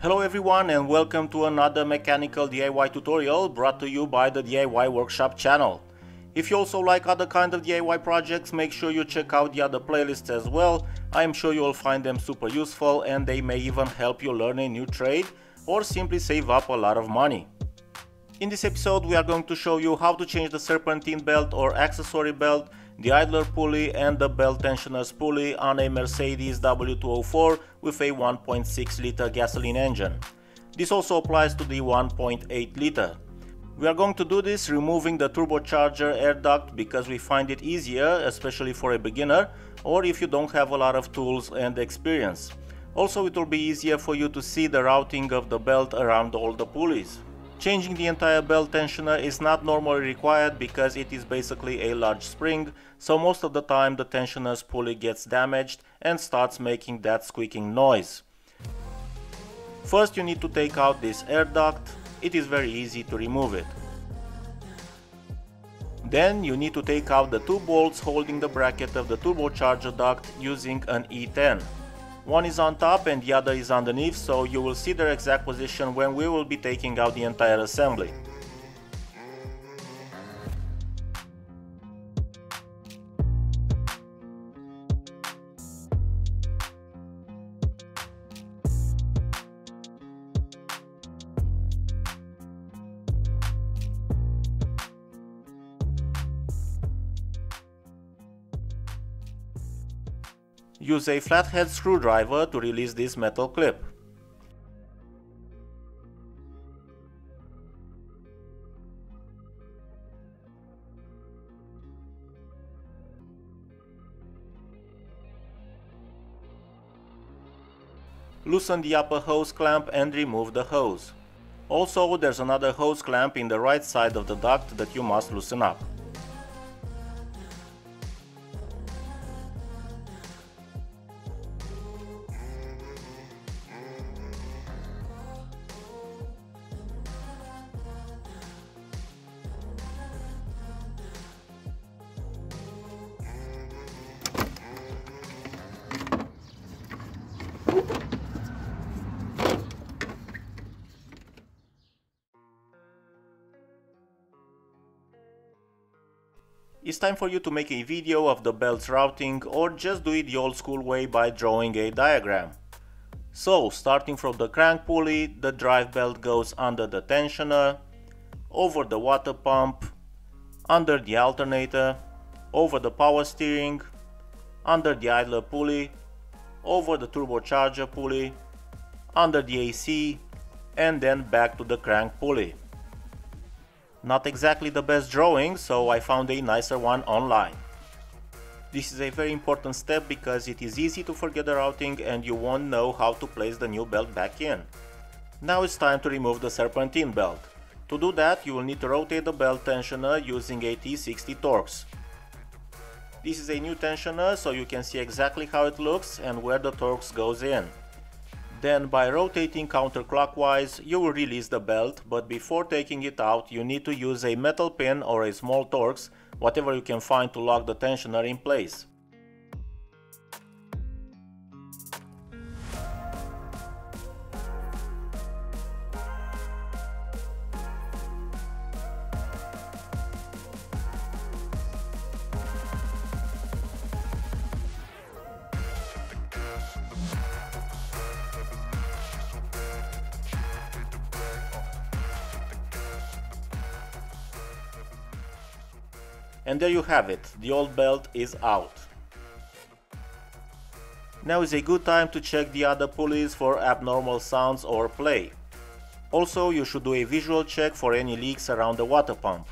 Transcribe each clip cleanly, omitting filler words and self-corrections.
Hello everyone and welcome to another mechanical DIY tutorial brought to you by the DIY Workshop channel. If you also like other kind of DIY projects, make sure you check out the other playlists as well. I am sure you will find them super useful and they may even help you learn a new trade or simply save up a lot of money. In this episode we are going to show you how to change the serpentine belt or accessory belt, the idler pulley and the belt tensioners pulley on a Mercedes W204 with a 1.6 liter gasoline engine. This also applies to the 1.8 liter. We are going to do this removing the turbocharger air duct because we find it easier, especially for a beginner or if you don't have a lot of tools and experience. Also, it will be easier for you to see the routing of the belt around all the pulleys. Changing the entire belt tensioner is not normally required because it is basically a large spring, so most of the time the tensioner's pulley gets damaged and starts making that squeaking noise. First you need to take out this air duct. It is very easy to remove it. Then you need to take out the two bolts holding the bracket of the turbocharger duct using an E10. One is on top and the other is underneath, so you will see their exact position when we will be taking out the entire assembly. Use a flathead screwdriver to release this metal clip. Loosen the upper hose clamp and remove the hose. Also, there's another hose clamp in the right side of the duct that you must loosen up. It's time for you to make a video of the belt's routing or just do it the old school way by drawing a diagram. So, starting from the crank pulley, the drive belt goes under the tensioner, over the water pump, under the alternator, over the power steering, under the idler pulley, over the turbocharger pulley, under the AC, and then back to the crank pulley. Not exactly the best drawing, so I found a nicer one online. This is a very important step because it is easy to forget the routing and you won't know how to place the new belt back in. Now it's time to remove the serpentine belt. To do that, you will need to rotate the belt tensioner using a T60 Torx. This is a new tensioner, so you can see exactly how it looks and where the Torx goes in. Then by rotating counterclockwise you will release the belt, but before taking it out you need to use a metal pin or a small Torx, whatever you can find, to lock the tensioner in place. And there you have it, the old belt is out. Now is a good time to check the other pulleys for abnormal sounds or play. Also, you should do a visual check for any leaks around the water pump.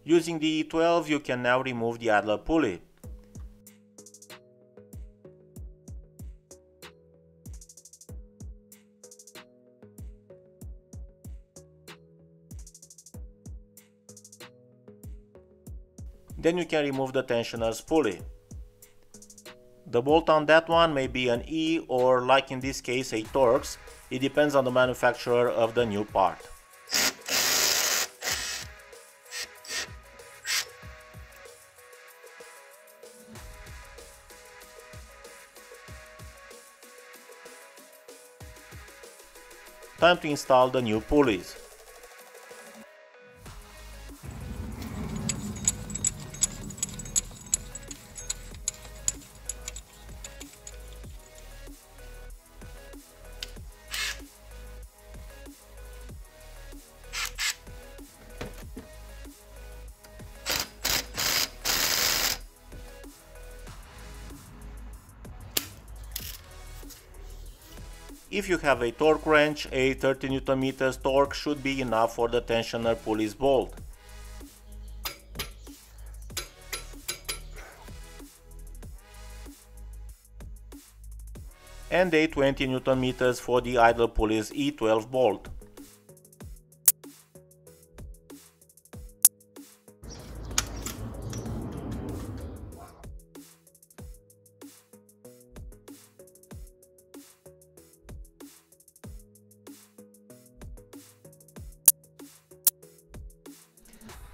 Using the E12 you can now remove the idler pulley. Then you can remove the tensioner's pulley. The bolt on that one may be an E or, like in this case, a Torx. It depends on the manufacturer of the new part. Time to install the new pulleys. If you have a torque wrench, a 30 Nm torque should be enough for the tensioner pulleys bolt. And a 20 Nm for the idle pulleys E12 bolt.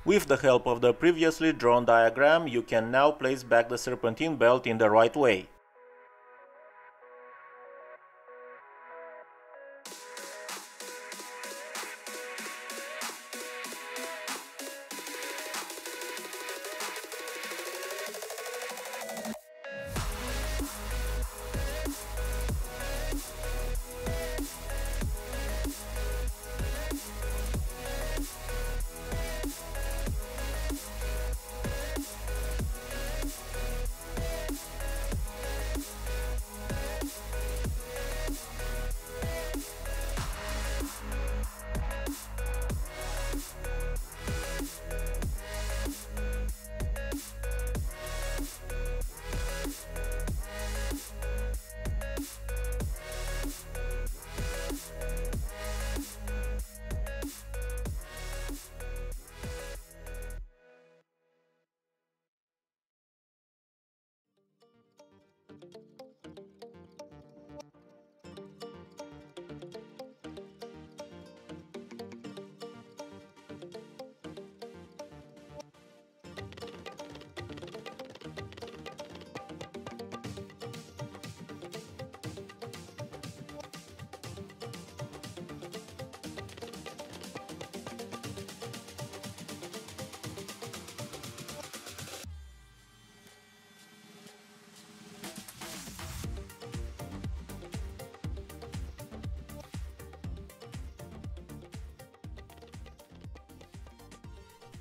With the help of the previously drawn diagram, you can now place back the serpentine belt in the right way.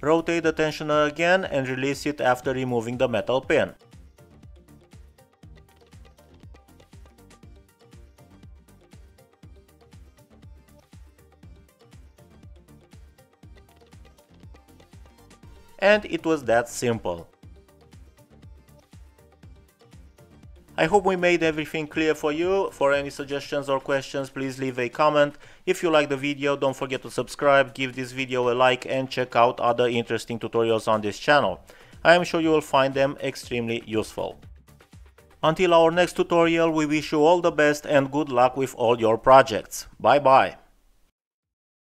Rotate the tensioner again and release it after removing the metal pin. And it was that simple. I hope we made everything clear for you. For any suggestions or questions, please leave a comment. If you like the video, don't forget to subscribe, give this video a like and check out other interesting tutorials on this channel. I am sure you will find them extremely useful. Until our next tutorial, we wish you all the best and good luck with all your projects. Bye bye.